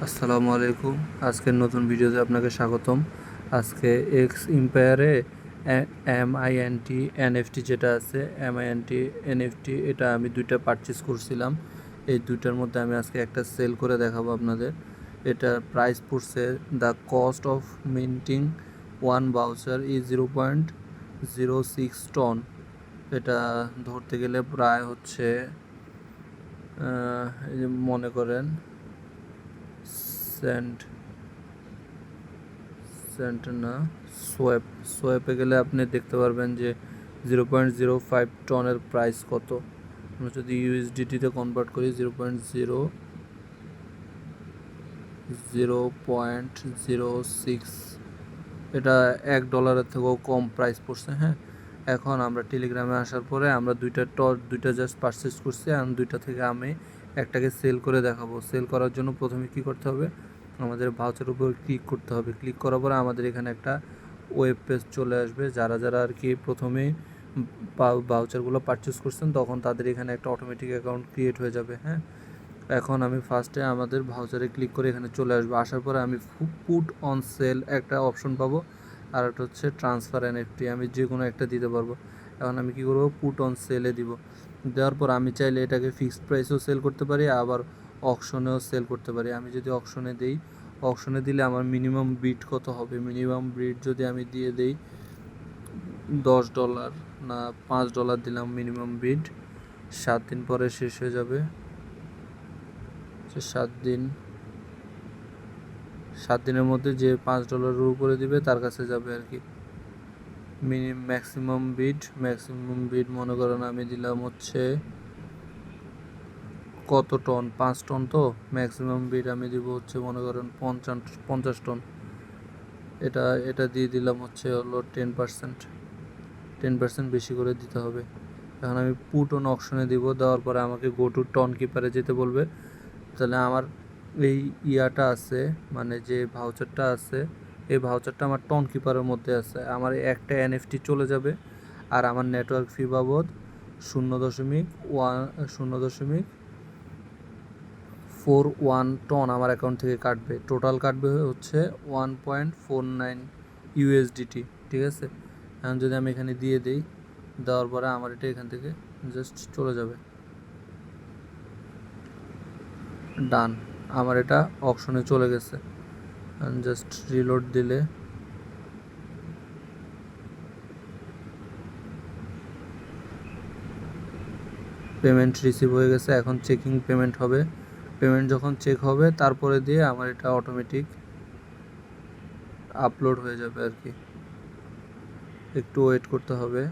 আসসালামু আলাইকুম। আজকের নতুন ভিডিওতে আপনাকে স্বাগতম। আজকে এক্স এম্পায়ারে এমআইএনটি এনএফটি যেটা আছে, এমআইএনটি এনএফটি, এটা আমি দুইটা পারচেস করছিলাম। এই দুইটার মধ্যে আমি আজকে একটা সেল করে দেখাবো আপনাদের। এটার প্রাইস পড়ছে, the cost of minting one voucher is 0.06 ton. এটা ধরতে গেলে প্রায় হচ্ছে এই যে মনে করেন সেন্ট না, সোয়াপে গেলে আপনি দেখতে পারবেন যে 0.05 টনের প্রাইস কত। আমরা যদি ইউএসডিটিতে কনভার্ট করি, 0.06, এটা $1 থেকেও কম প্রাইস পড়ছে। হ্যাঁ, এখন আমরা টেলিগ্রামে আসার পরে আমরা দুইটা জাস্ট পারচেস করছি, আর দুইটা থেকে আমি একটাকে সেল করে দেখাবো। সেল করার জন্য প্রথমে কি করতে হবে, আমাদের ভাউচার উপর ক্লিক করতে হবে। ক্লিক করার পরে আমাদের এখানে একটা ওয়েব পেজ চলে আসবে। যারা আর কি প্রথমেই ভাউচারগুলো পারচেস করছেন, তখন তাদের এখানে একটা অটোমেটিক অ্যাকাউন্ট ক্রিয়েট হয়ে যাবে। হ্যাঁ, এখন আমি ফার্স্টে আমাদের ভাউচারে ক্লিক করে এখানে চলে আসবো। আসার পরে আমি পুট অন সেল একটা অপশন পাবো, আর একটা হচ্ছে ট্রান্সফার এনএফটি। আমি যে কোনো একটা দিতে পারবো। এখন আমি কি করব, পুট অন সেলে দিব। দেওয়ার পর আমি চাইলে এটাকে ফিক্সড প্রাইসেও সেল করতে পারি, আবার অকশনেও সেল করতে পারি। আমি যদি অকশনে দিই, অকশনে দিলে আমার মিনিমাম বিড কত হবে, মিনিমাম বিড যদি আমি দিয়ে দেই $10 না $5 দিলাম মিনিমাম বিড, 7 দিন পরে শেষ হয়ে যাবে। 7 দিনের মধ্যে যে $5 উপরে দিবে তার কাছে যাবে আর কি। ম্যাক্সিমাম বিড মনে করেন আমি দিলাম হচ্ছে কত টন, 5 টন। তো ম্যাক্সিমাম বিড আমি দিব হচ্ছে মনে করেন 50 টন। এটা দিয়ে দিলাম হচ্ছে হলো 10% বেশি করে দিতে হবে। এখন আমি পুট অন অকশনে দিব। দেওয়ার পরে আমাকে গো টু টন কিপারে যেতে বলবে। তাহলে আমার এই ইয়াটা আছে, মানে যে ভাউচারটা আছে, এই ভাউচারটা আমার টন কিপারের মধ্যে আছে। আমার একটা এনএফটি চলে যাবে, আর আমার নেটওয়ার্ক ফি বাবদ 0.41 টন আমার অ্যাকাউন্ট থেকে কাটবে। টোটাল কাটবে হচ্ছে 1.49 ইউএসডিটি। ঠিক আছে, এখন যদি আমি এখানে দিয়ে দিই, দেওয়ার পরে আমার এটা এখান থেকে জাস্ট চলে যাবে। ডান, আমার এটা অপশনে চলে গেছে। জাস্ট রিলোড দিলে পেমেন্ট রিসিভ হয়ে গেছে। এখন চেকিং পেমেন্ট হবে। পেমেন্ট যখন চেক হবে, তারপরে দিয়ে আমার এটা অটোমেটিক আপলোড হয়ে যাবে আর কি। একটু ওয়েট করতে হবে।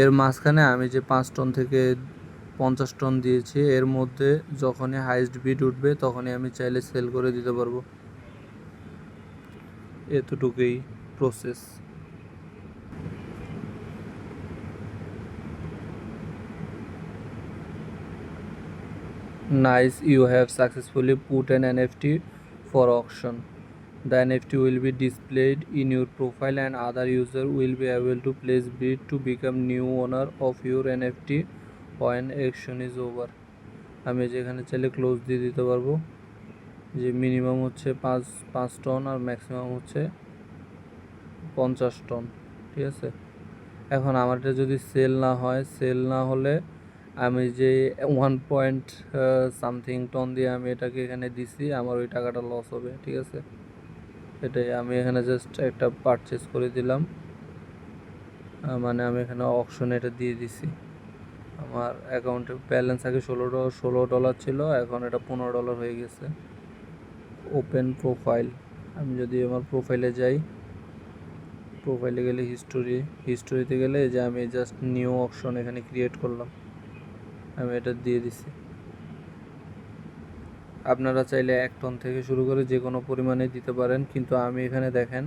এর মাঝখানে আমি যে 5 টন থেকে 50 টন দিয়েছি, এর মধ্যে যখনই হাইস্ট বিড উঠবে তখনই আমি চাইলে সেল করে দিতে পারবো। এতটুকুই process. Nice, you have successfully put an NFT for auction. The NFT will be displayed in your profile, and other user will be able to place bid to become new owner of your NFT when auction is over. আমি যেখানে চাইলে close দিয়ে দিতে পারবো, যে minimum হচ্ছে 5 ton আর maximum হচ্ছে 50 ton. ঠিক আছে, এখন আমারটা যদি সেল না হলে আমি যে 1 পয়েন্ট টন দিয়ে আমি এটাকে এখানে দিছি, আমার ওই টাকাটা লস হবে। ঠিক আছে, এটাই আমি এখানে জাস্ট একটা পারচেস করে দিলাম, মানে আমি এখানে অকশনে এটা দিয়ে দিছি। আমার অ্যাকাউন্টে ব্যালেন্স আগে $16 ছিল, এখন এটা $15 হয়ে গেছে। ওপেন প্রোফাইল, আমি যদি আমার প্রোফাইলে যাই, প্রোফাইলে গেলে হিস্টোরিতে গেলে যে আমি জাস্ট নিউ অপশন এখানে ক্রিয়েট করলাম, আমি এটা দিয়ে দিছি। আপনারা চাইলে 1 টন থেকে শুরু করে যে কোনো পরিমাণে দিতে পারেন, কিন্তু আমি এখানে দেখেন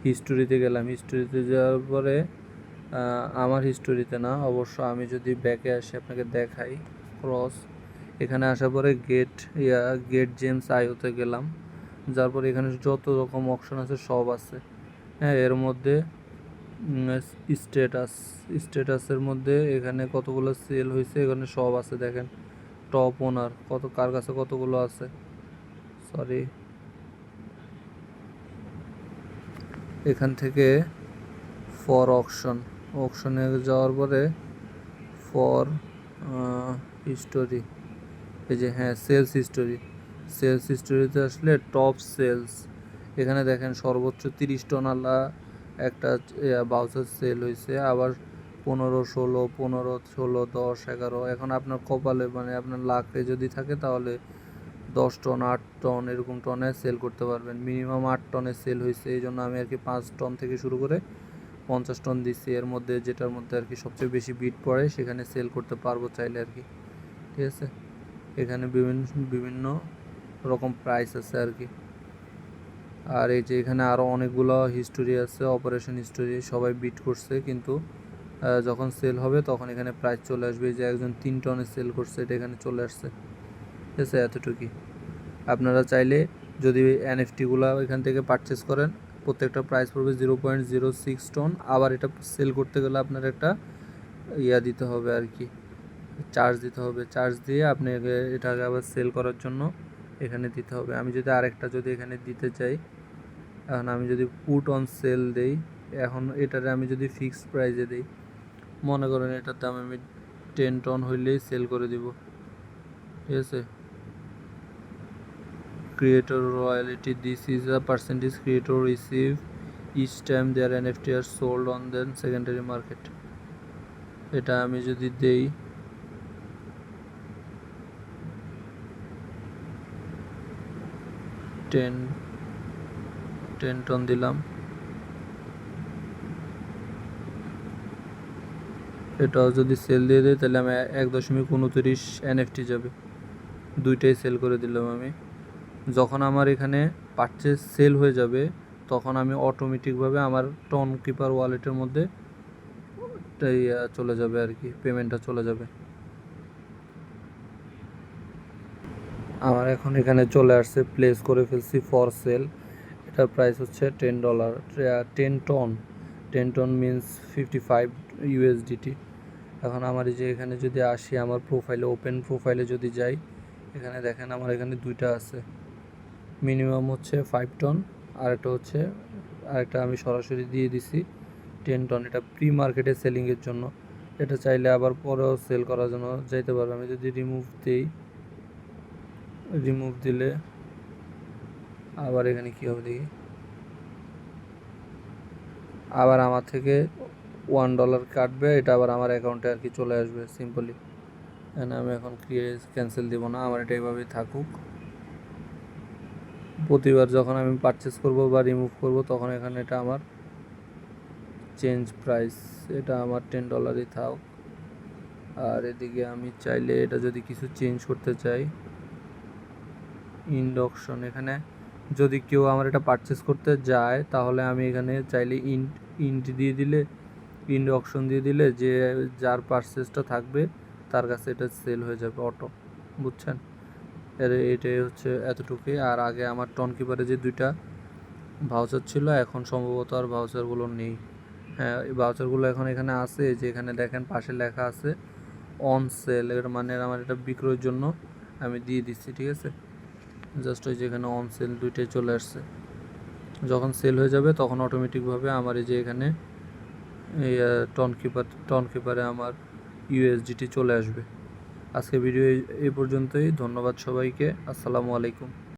হিস্টোরিতে গেলাম। হিস্টোরিতে যাওয়ার পরে আমার হিস্টোরিতে না, অবশ্য আমি যদি ব্যাকে আসি আপনাকে দেখাই, ক্রস এখানে আসার পরে গেট জেমস আইওতে গেলাম। যার পরে এখানে যত রকম অপশন আছে সব আছে। হ্যাঁ, এর মধ্যে স্ট্যাটাস, স্ট্যাটাসের মধ্যে এখানে কতগুলো সেল হয়েছে এখানে সব আছে দেখেন। টপ ওনার কত, কার কাছে কতগুলো আছে, সরি। এখান থেকে ফর অকশন, অকশনে যাওয়ার পরে ফর হিস্টোরি, এই যে হ্যাঁ সেলস হিস্টোরি, সেলস হিস্টোরিতে আসলে টপ সেলস এখানে দেখেন সর্বোচ্চ 30 টন আলা একটা বাউচার সেল হয়েছে, আবার 15, 16, 15, 16, 10, 11। এখন আপনার কপালে মানে আপনার লাখে যদি থাকে তাহলে 10 টন 8 টন এরকম টনে সেল করতে পারবেন। মিনিমাম 8 টনে সেল হয়েছে, এই জন্য আমি আর কি 5 টন থেকে শুরু করে 50 টন দিচ্ছি। এর মধ্যে যেটার মধ্যে আর কি সবচেয়ে বেশি বিট পড়ে সেখানে সেল করতে পারবো চাইলে আর কি, ঠিক আছে। এখানে বিভিন্ন বিভিন্ন রকম প্রাইস আছে আর কি। আর এই যে এখানে আরও অনেকগুলো হিস্টোরি আছে, অপারেশন হিস্টোরি, সবাই বিট করছে, কিন্তু যখন সেল হবে তখন এখানে প্রাইস চলে আসবে। যে একজন 3 টনে সেল করছে এটা এখানে চলে আসছে, ঠিক আছে। এতটুকুই। আপনারা চাইলে যদি এনএফটিগুলো এখান থেকে পারচেস করেন, প্রত্যেকটা প্রাইস পড়বে 0.06 টন। আবার এটা সেল করতে গেলে আপনার একটা দিতে হবে আর কি, চার্জ দিতে হবে। চার্জ দিয়ে আপনাকে এটাকে আবার সেল করার জন্য এখানে দিতে হবে। আমি যদি আরেকটা যদি এখানে দিতে চাই, এখন আমি যদি পুট অন সেল দেই, এখন এটারে আমি যদি ফিক্সড প্রাইসে দিই, মনে করেন এটার দাম আমি 10 টন হইলেই সেল করে দিব, ঠিক আছে। Creator royalty, this is a percentage creator receive each time their NFT are sold on the secondary market. এটা আমি যদি দেই 10 টন দিলাম, এটাও যদি সেল দিয়ে দেয় তাহলে আমি 1.29 এনএফটি যাবে, দুইটাই সেল করে দিলাম আমি। যখন আমার এখানে পারচেস সেল হয়ে যাবে তখন আমি অটোমেটিকভাবে আমার টন কিপার ওয়ালেটের মধ্যে চলে যাবে আর কি, পেমেন্টটা চলে যাবে। আমার এখন এখানে চলে আসছে, প্লেস করে ফেলছি ফর সেল। এটার প্রাইস হচ্ছে $10। 10 টন, 10 টন মিনস 55 ইউএসডিটি। এখন আমার এই যে এখানে যদি আসি, আমার প্রোফাইলে, ওপেন প্রোফাইলে যদি যাই, এখানে দেখেন আমার এখানে দুইটা আছে। মিনিমাম হচ্ছে 5 টন, আরেকটা আমি সরাসরি দিয়ে দিছি 10 টন। এটা প্রি মার্কেটে সেলিংয়ের জন্য, এটা চাইলে আবার পরেও সেল করার জন্য যাইতে পারবে। আমি যদি রিমুভ দিই, রিমুভ দিলে আবার এখানে কী হবে দেখি, আবার আমার থেকে $1 কাটবে, এটা আবার আমার অ্যাকাউন্টে আর কি চলে আসবে সিম্পলি। এখানে আমি এখন ক্যান্সেল দিব না, আমার এটা এইভাবেই থাকুক। প্রতিবার যখন আমি পারচেস করব বা রিমুভ করব তখন এখানে এটা আমার চেঞ্জ প্রাইস, এটা আমার $10ই থাক। আর এদিকে আমি চাইলে এটা যদি কিছু চেঞ্জ করতে চাই, ইন্ড অকশন, এখানে যদি কেউ আমার এটা পারচেস করতে যায় তাহলে আমি এখানে চাইলে ইন্ড দিয়ে দিলে, ইন্ড অকশন দিয়ে দিলে যে যার পারচেসটা থাকবে তার কাছে এটা সেল হয়ে যাবে অটো, বুঝছেন। এটাই হচ্ছে এতটুকুই। আর আগে আমার টন কিপারে যে দুইটা ভাউচার ছিল, এখন সম্ভবত আর ভাউচারগুলো নেই। হ্যাঁ, এই ভাউচারগুলো এখন এখানে আছে, যে এখানে দেখেন পাশে লেখা আছে অন সেল, এর মানে আমার এটা বিক্রয়ের জন্য আমি দিয়ে দিচ্ছি, ঠিক আছে। জাস্ট ওই যে এখানে অন সেল দুইটাই চলে আসছে। যখন সেল হয়ে যাবে তখন অটোমেটিকভাবে আমার এই যে এখানে এই টন কিপারে আমার ইউএসডিটি চলে আসবে। আজকে ভিডিও এই পর্যন্তই। ধন্যবাদ সবাইকে। আসসালামু আলাইকুম।